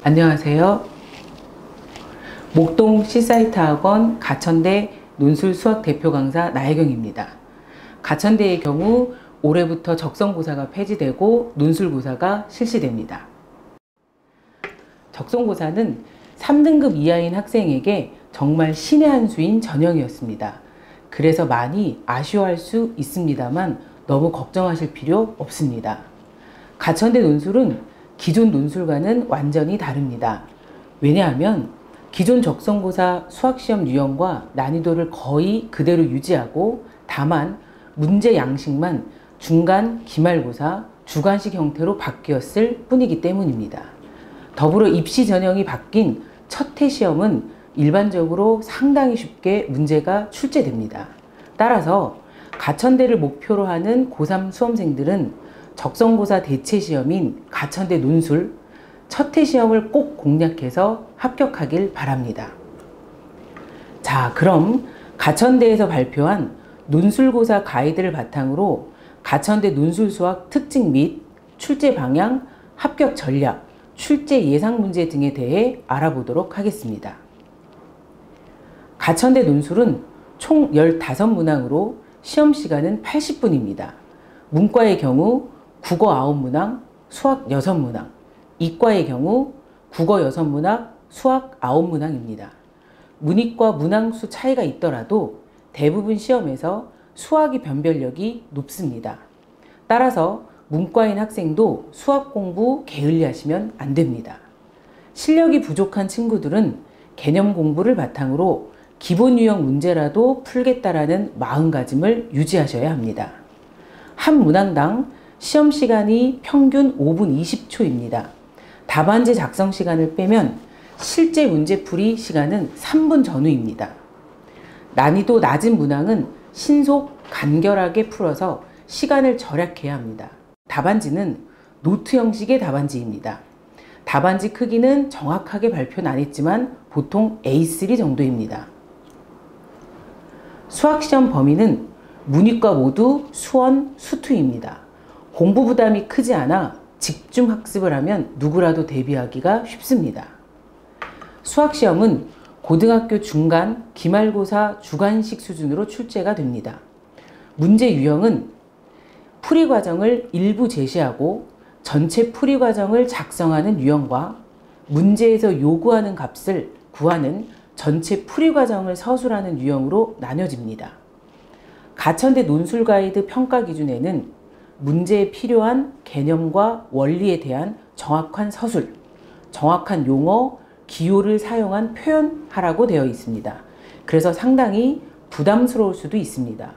안녕하세요. 목동 C사이트 학원 가천대 논술 수학 대표 강사 나혜경입니다. 가천대의 경우 올해부터 적성고사가 폐지되고 논술고사가 실시됩니다. 적성고사는 3등급 이하인 학생에게 정말 신의 한 수인 전형이었습니다. 그래서 많이 아쉬워할 수 있습니다만 너무 걱정하실 필요 없습니다. 가천대 논술은 기존 논술과는 완전히 다릅니다. 왜냐하면 기존 적성고사 수학시험 유형과 난이도를 거의 그대로 유지하고 다만 문제 양식만 중간, 기말고사, 주관식 형태로 바뀌었을 뿐이기 때문입니다. 더불어 입시 전형이 바뀐 첫 해 시험은 일반적으로 상당히 쉽게 문제가 출제됩니다. 따라서 가천대를 목표로 하는 고3 수험생들은 적성고사 대체 시험인 가천대 논술 첫 해 시험을 꼭 공략해서 합격하길 바랍니다. 자, 그럼 가천대에서 발표한 논술고사 가이드를 바탕으로 가천대 논술 수학 특징 및 출제 방향, 합격 전략, 출제 예상 문제 등에 대해 알아보도록 하겠습니다. 가천대 논술은 총 15문항으로 시험 시간은 80분입니다. 문과의 경우 국어 9문항, 수학 6문항, 이과의 경우 국어 6문항, 수학 9문항입니다. 문이과 문항수 차이가 있더라도 대부분 시험에서 수학의 변별력이 높습니다. 따라서 문과인 학생도 수학 공부 게을리하시면 안 됩니다. 실력이 부족한 친구들은 개념 공부를 바탕으로 기본 유형 문제라도 풀겠다라는 마음가짐을 유지하셔야 합니다. 한 문항당 시험 시간이 평균 5분 20초입니다. 답안지 작성 시간을 빼면 실제 문제풀이 시간은 3분 전후입니다. 난이도 낮은 문항은 신속, 간결하게 풀어서 시간을 절약해야 합니다. 답안지는 노트 형식의 답안지입니다. 답안지 크기는 정확하게 발표는 안 했지만 보통 A3 정도입니다. 수학시험 범위는 문이과 모두 수원, 수투입니다. 공부 부담이 크지 않아 집중 학습을 하면 누구라도 대비하기가 쉽습니다. 수학시험은 고등학교 중간, 기말고사, 주관식 수준으로 출제가 됩니다. 문제 유형은 풀이 과정을 일부 제시하고 전체 풀이 과정을 작성하는 유형과 문제에서 요구하는 값을 구하는 전체 풀이 과정을 서술하는 유형으로 나뉘어집니다. 가천대 논술 가이드 평가 기준에는 문제에 필요한 개념과 원리에 대한 정확한 서술, 정확한 용어, 기호를 사용한 표현하라고 되어 있습니다. 그래서 상당히 부담스러울 수도 있습니다.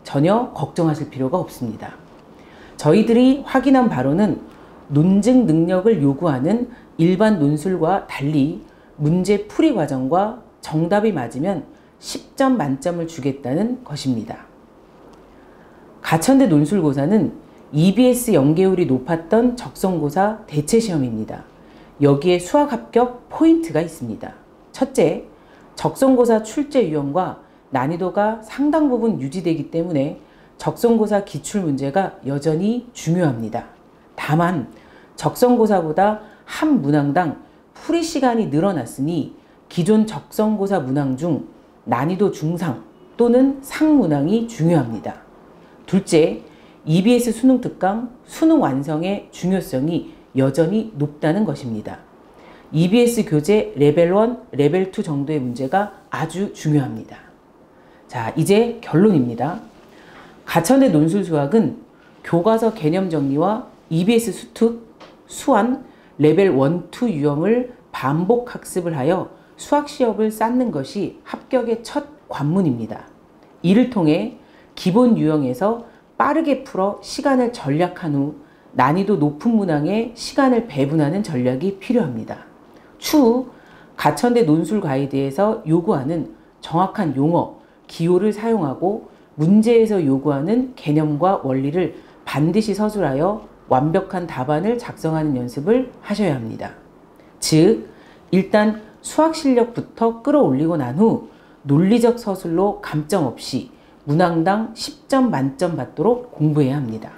전혀 걱정하실 필요가 없습니다. 저희들이 확인한 바로는 논증 능력을 요구하는 일반 논술과 달리 문제 풀이 과정과 정답이 맞으면 10점 만점을 주겠다는 것입니다. 가천대 논술고사는 EBS 연계율이 높았던 적성고사 대체시험입니다. 여기에 수학 합격 포인트가 있습니다. 첫째, 적성고사 출제 유형과 난이도가 상당 부분 유지되기 때문에 적성고사 기출문제가 여전히 중요합니다. 다만 적성고사보다 한 문항당 풀이 시간이 늘어났으니 기존 적성고사 문항 중 난이도 중상 또는 상 문항이 중요합니다. 둘째, EBS 수능 특강, 수능 완성의 중요성이 여전히 높다는 것입니다. EBS 교재 레벨 1, 레벨 2 정도의 문제가 아주 중요합니다. 자, 이제 결론입니다. 가천대 논술 수학은 교과서 개념 정리와 EBS 수특, 수완, 레벨 1, 2 유형을 반복 학습을 하여 수학 시험을 쌓는 것이 합격의 첫 관문입니다. 이를 통해 기본 유형에서 빠르게 풀어 시간을 절약한 후 난이도 높은 문항에 시간을 배분하는 전략이 필요합니다. 추후 가천대 논술 가이드에서 요구하는 정확한 용어, 기호를 사용하고 문제에서 요구하는 개념과 원리를 반드시 서술하여 완벽한 답안을 작성하는 연습을 하셔야 합니다. 즉, 일단 수학 실력부터 끌어올리고 난 후 논리적 서술로 감점 없이 문항당 10점 만점 받도록 공부해야 합니다.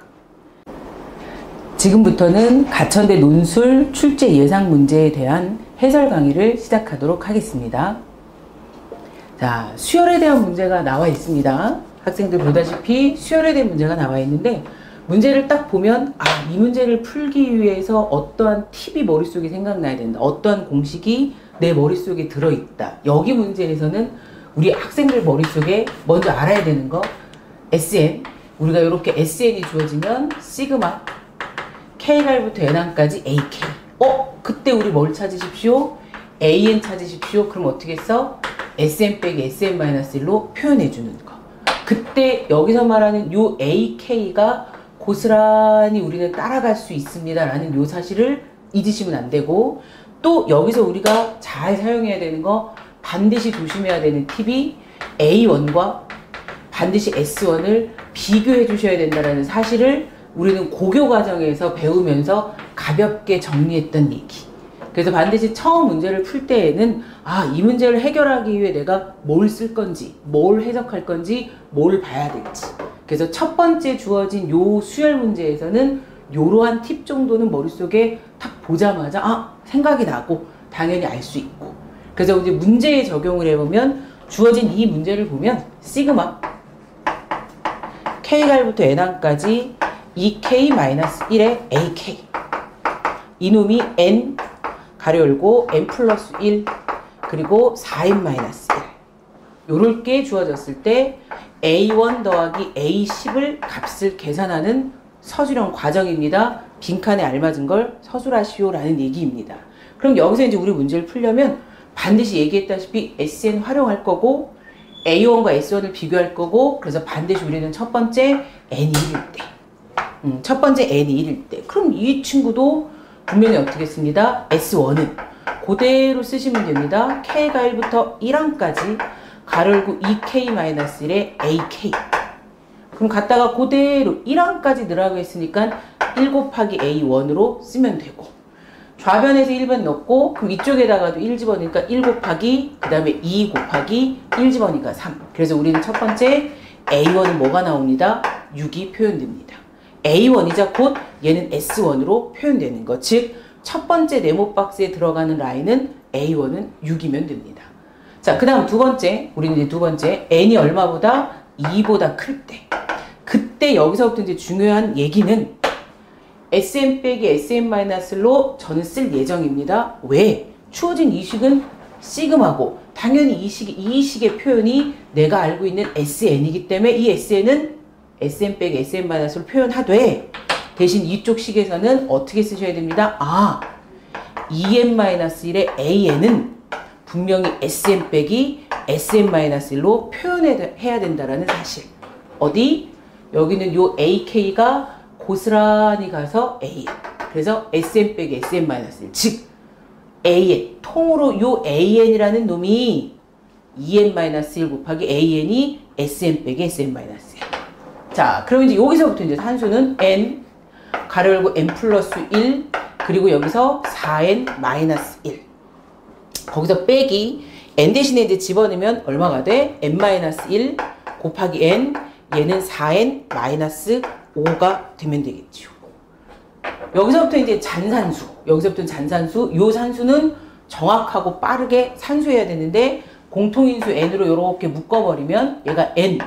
지금부터는 가천대 논술 출제 예상 문제에 대한 해설 강의를 시작하도록 하겠습니다. 자, 수열에 대한 문제가 나와 있습니다. 학생들 보다시피 수열에 대한 문제가 나와 있는데, 문제를 딱 보면 이 문제를 풀기 위해서 어떠한 팁이 머릿속에 생각나야 된다. 어떠한 공식이 내 머릿속에 들어있다. 여기 문제에서는 우리 학생들 머릿속에 먼저 알아야 되는 거, SN. 우리가 이렇게 SN이 주어지면 시그마 K갈부터 N항까지 AK. 그때 우리 뭘 찾으십시오? AN 찾으십시오. 그럼 어떻게 써? SN 빼기 SN-1로 표현해 주는 거. 그때 여기서 말하는 요 AK가 고스란히 우리는 따라갈 수 있습니다 라는 요 사실을 잊으시면 안 되고, 또 여기서 우리가 잘 사용해야 되는 거, 반드시 조심해야 되는 팁이 A1과 반드시 S1을 비교해 주셔야 된다는 사실을 우리는 고교 과정에서 배우면서 가볍게 정리했던 얘기. 그래서 반드시 처음 문제를 풀 때에는 이 문제를 해결하기 위해 내가 뭘 쓸 건지, 뭘 해석할 건지, 뭘 봐야 될지. 그래서 첫 번째 주어진 요 수열 문제에서는 요러한 팁 정도는 머릿속에 딱 보자마자 생각이 나고 당연히 알 수 있고. 그래서 이제 문제에 적용을 해보면 주어진 이 문제를 보면 시그마 K갈부터 N항까지 2K-1의 AK, 이놈이 N 가로 열고 N 플러스 1 그리고 4N-1 요렇게 주어졌을 때 A1 더하기 A10을 값을 계산하는 서술형 과정입니다. 빈칸에 알맞은 걸 서술하시오 라는 얘기입니다. 그럼 여기서 이제 우리 문제를 풀려면 반드시 얘기했다시피 SN 활용할 거고, A1과 S1을 비교할 거고, 그래서 반드시 우리는 첫 번째 N이 1일 때, 첫 번째 N이 1일 때, 그럼 이 친구도 분명히 어떻게 씁니다? S1은 그대로 쓰시면 됩니다. K가 1부터 1항까지 가로 열고 2K-1의 AK. 그럼 갖다가 그대로 1항까지 넣으라고 했으니까 1 곱하기 A1으로 쓰면 되고, 좌변에서 1번 넣고, 그럼 이쪽에다가도 1 집어넣으니까 1 곱하기, 그 다음에 2 곱하기 1 집어넣으니까 3. 그래서 우리는 첫 번째 A1은 뭐가 나옵니다? 6이 표현됩니다. A1이자 곧 얘는 S1으로 표현되는 것. 즉, 첫 번째 네모 박스에 들어가는 라인은 A1은 6이면 됩니다. 자, 그 다음 두 번째, 우리는 이제 두 번째, N이 얼마보다? 2보다 클 때. 그때 여기서부터 이제 중요한 얘기는 SN 빼기 SN-로 저는 쓸 예정입니다. 왜? 주어진 이 식은 시그마고, 당연히 이 식의 표현이 내가 알고 있는 SN이기 때문에 이 SN은 SN 빼기 SN-로 표현하되, 대신 이쪽 식에서는 어떻게 쓰셔야 됩니다? 2n-1의 AN은 분명히 SN 빼기 SN-1로 표현해야 된다라는 사실. 어디? 여기는 요 AK가 고스란히 가서 AN. 그래서 SN 빼기 SN-1. 즉, AN. 통으로 요 AN이라는 놈이 2n-1 곱하기 AN이 SN 빼기 SN-1. 자, 그럼 이제 여기서부터 이제 한수는 N, 가로 열고 N 플러스 1, 그리고 여기서 4n-1. 거기서 빼기, N 대신에 이제 집어넣으면 얼마가 돼? N-1 곱하기 N, 얘는 4n-5가 되면 되겠죠. 여기서부터 이제 잔산수, 여기서부터는 잔산수, 요 산수는 정확하고 빠르게 산수해야 되는데, 공통인수 N으로 이렇게 묶어버리면 얘가 N,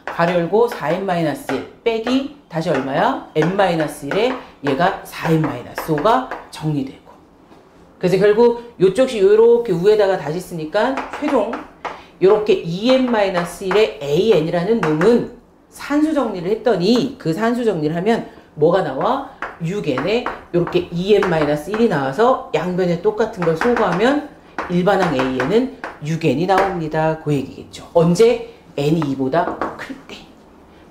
가로 열고 4n-1 빼기 다시 얼마야? n-1에 얘가 4n-5가 정리되고. 그래서 결국 요쪽이 요렇게 위에다가 다시 쓰니까 최종 요렇게 2n-1의 an이라는 놈은 산수 정리를 했더니, 그 산수 정리를 하면 뭐가 나와? 6n에 요렇게 2n-1이 나와서 양변에 똑같은 걸 소거하면 일반항 AN은 6n이 나옵니다. 그 얘기겠죠. 언제? n이 2보다 클 때.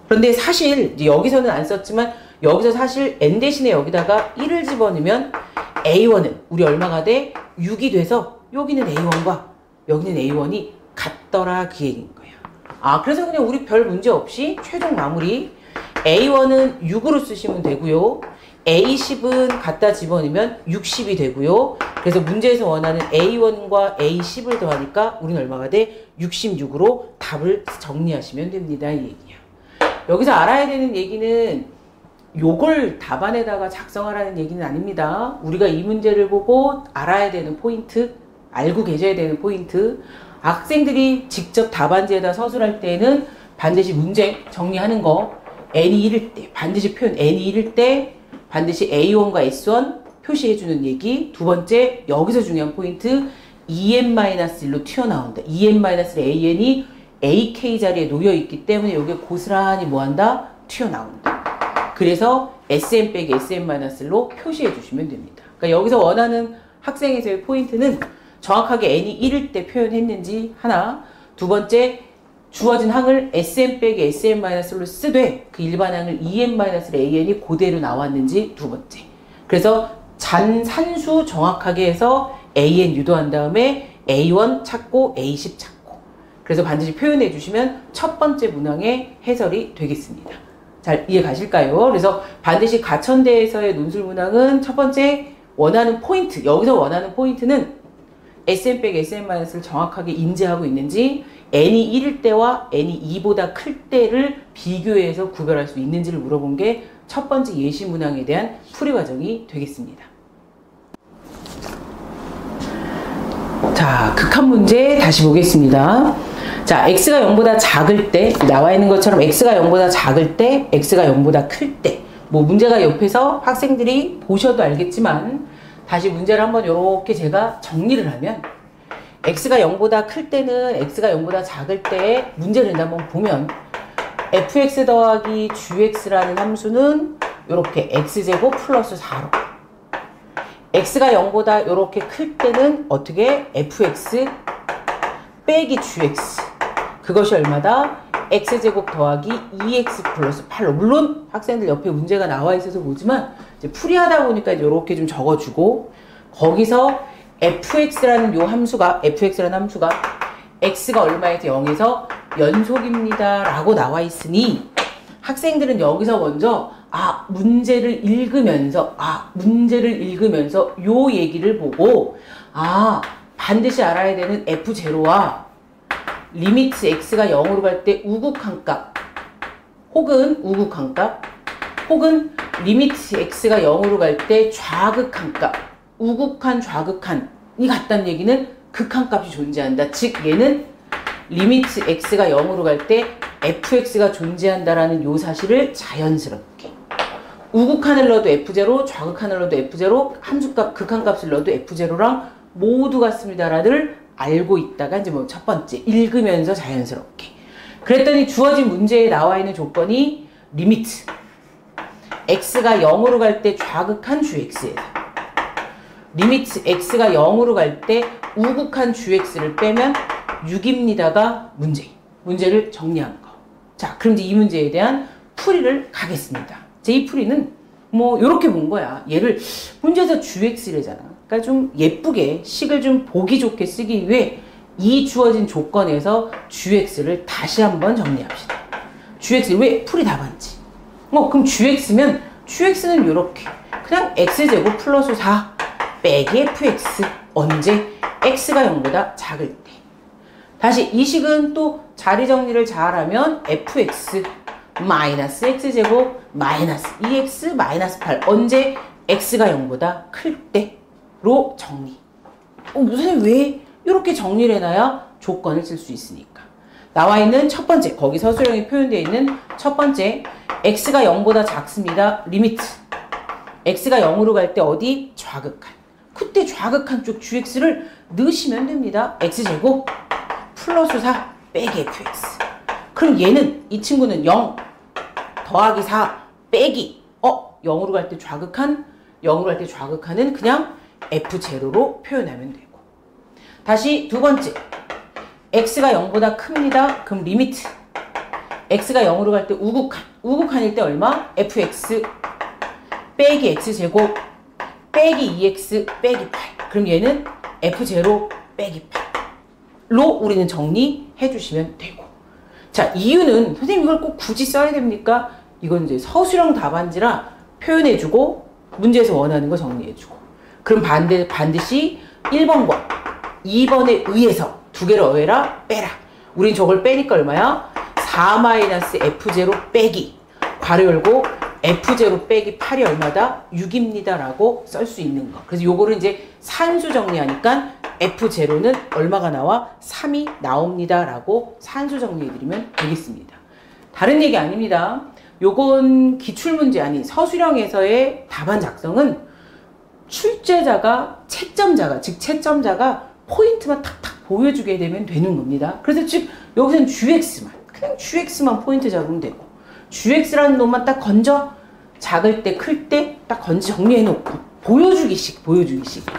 그런데 사실 이제 여기서는 안 썼지만 여기서 사실 n 대신에 여기다가 1을 집어넣으면 A1은 우리 얼마가 돼? 6이 돼서 여기는 A1과 여기는 A1이 같더라 그 얘기인 거예요. 그래서 그냥 우리 별 문제 없이 최종 마무리 A1은 6으로 쓰시면 되고요. A10은 갖다 집어넣으면 60이 되고요. 그래서 문제에서 원하는 A1과 A10을 더하니까 우리는 얼마가 돼? 66으로 답을 정리하시면 됩니다. 이 얘기야. 여기서 알아야 되는 얘기는 요걸 답안에다가 작성하라는 얘기는 아닙니다. 우리가 이 문제를 보고 알아야 되는 포인트, 알고 계셔야 되는 포인트, 학생들이 직접 답안지에다 서술할 때는 반드시 문제 정리하는 거, n이 1일 때, 반드시 표현 n이 1일 때 반드시 A1과 S1 표시해주는 얘기. 두 번째, 여기서 중요한 포인트, EN-1로 튀어나온다. EN-AN이 AK 자리에 놓여있기 때문에 여기에 고스란히 뭐한다? 튀어나온다. 그래서 SM 빼기 SM-로 표시해 주시면 됩니다. 그러니까 여기서 원하는 학생에서의 포인트는 정확하게 n이 1일 때 표현했는지 하나, 두 번째, 주어진 항을 SM 빼기 SM-로 쓰되 그 일반항을 EN-AN이 그대로 나왔는지 두 번째. 그래서 산수 정확하게 해서 AN 유도한 다음에 A1 찾고 A10 찾고. 그래서 반드시 표현해 주시면 첫 번째 문항의 해설이 되겠습니다. 잘 이해 가실까요? 그래서 반드시 가천대에서의 논술 문항은 첫 번째 원하는 포인트, 여기서 원하는 포인트는 SM 빼기 SM-를 정확하게 인지하고 있는지, n이 1일 때와 n이 2보다 클 때를 비교해서 구별할 수 있는지를 물어본 게 첫 번째 예시 문항에 대한 풀이 과정이 되겠습니다. 자, 극한 문제 다시 보겠습니다. 자, x가 0보다 작을 때, 나와 있는 것처럼 x가 0보다 작을 때, x가 0보다 클 때, 뭐 문제가 옆에서 학생들이 보셔도 알겠지만 다시 문제를 한번 이렇게 제가 정리를 하면, x가 0보다 클 때는 x가 0보다 작을 때 문제를 한번 보면 fx 더하기 gx라는 함수는 이렇게 x제곱 플러스 4로, x가 0보다 이렇게 클 때는 어떻게 fx 빼기 gx, 그것이 얼마다? x제곱 더하기 2x 플러스 8로. 물론 학생들 옆에 문제가 나와 있어서 보지만 이제 풀이하다 보니까 이렇게 좀 적어주고, 거기서 fx라는 요 함수가, x가 얼마에서 0에서 연속입니다 라고 나와 있으니 학생들은 여기서 먼저 문제를 읽으면서 요 얘기를 보고 반드시 알아야 되는 f0와 리미트 x가 0으로 갈 때 우극한 값, 혹은 리미트 x가 0으로 갈 때 좌극한 값, 우극한 좌극한이 같다는 얘기는 극한값이 존재한다. 즉 얘는 리미트 x가 0으로 갈 때 fx가 존재한다라는 요 사실을 자연스럽게, 우극한을 넣어도 f0, 좌극한을 넣어도 f0, 함수값 극한값을 넣어도 f0랑 모두 같습니다라를 알고 있다가 이제 뭐 첫 번째, 읽으면서 자연스럽게. 그랬더니 주어진 문제에 나와 있는 조건이 리미트 x가 0으로 갈 때 좌극한 gx에서 리미트 x가 0으로 갈 때 우극한 gx를 빼면 6입니다가 문제를 정리한 거. 자, 그럼 이제 이 문제에 대한 풀이를 가겠습니다. 이 풀이는 뭐 요렇게 본 거야. 얘를 문제에서 gx래잖아. 그러니까 좀 예쁘게 식을 좀 보기 좋게 쓰기 위해 이 주어진 조건에서 gx를 다시 한번 정리합시다. gx 왜 풀이 답안지? 그럼 gx면 gx는 요렇게 그냥 x제곱 플러스 4 빼기 fx. 언제? x가 0보다 작을 때. 다시 이 식은 또 자리 정리를 잘하면 fx 마이너스 x제곱 마이너스 2x 마이너스 8. 언제? x가 0보다 클 때로 정리. 선생님 왜 이렇게 정리를 해놔야 조건을 쓸 수 있으니까. 나와 있는 첫 번째, 거기 서술형이 표현되어 있는 첫 번째, x가 0보다 작습니다. 리미트 x가 0으로 갈 때 어디? 좌극한. 그때 좌극한 쪽 gx를 넣으시면 됩니다. x제곱 플러스 4 빼기 fx. 그럼 얘는, 이 친구는 0 더하기 4 빼기 0으로 갈 때 좌극한은 그냥 f0로 표현하면 되고. 다시 두 번째, x가 0보다 큽니다. 그럼 리미트 x가 0으로 갈 때 우극한일 때 얼마? fx 빼기 x제곱 빼기 2x 빼기 8. 그럼 얘는 f0 빼기 8로 우리는 정리해 주시면 되고. 자, 이유는 선생님 이걸 꼭 굳이 써야 됩니까? 이건 이제 서술형 답안지라 표현해주고 문제에서 원하는 거 정리해주고. 그럼 반드시 1번과 2번에 의해서 두 개를 어해라 빼라. 우린 저걸 빼니까 얼마야? 4-f0 빼기 괄호 열고 F0 빼기 8이 얼마다? 6입니다 라고 쓸 수 있는 거. 그래서 요거를 이제 산수 정리하니까 F0는 얼마가 나와? 3이 나옵니다 라고 산수 정리해드리면 되겠습니다. 다른 얘기 아닙니다. 요건 기출문제 아닌 서술형에서의 답안 작성은 출제자가 채점자가 즉 채점자가 포인트만 탁탁 보여주게 되면 되는 겁니다. 그래서 즉 여기서는 GX만 그냥 GX만 포인트 잡으면 되고 GX라는 놈만 딱 건져 작을 때 클 때 딱 건져 정리해 놓고 보여주기식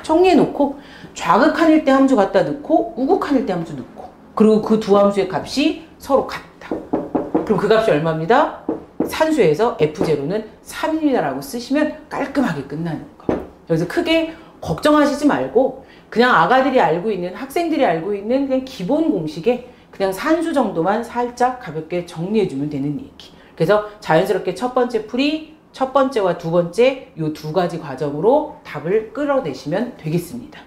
정리해 놓고 좌극한일 때 함수 갖다 넣고 우극한일 때 함수 넣고 그리고 그 두 함수의 값이 서로 같다. 그럼 그 값이 얼마입니다? 산수에서 F0는 3입니다 라고 쓰시면 깔끔하게 끝나는 거. 여기서 크게 걱정하시지 말고 그냥 아가들이 알고 있는 학생들이 알고 있는 그냥 기본 공식에 그냥 산수 정도만 살짝 가볍게 정리해주면 되는 얘기. 그래서 자연스럽게 첫 번째 풀이, 첫 번째와 두 번째 요 두 가지 과정으로 답을 끌어내시면 되겠습니다.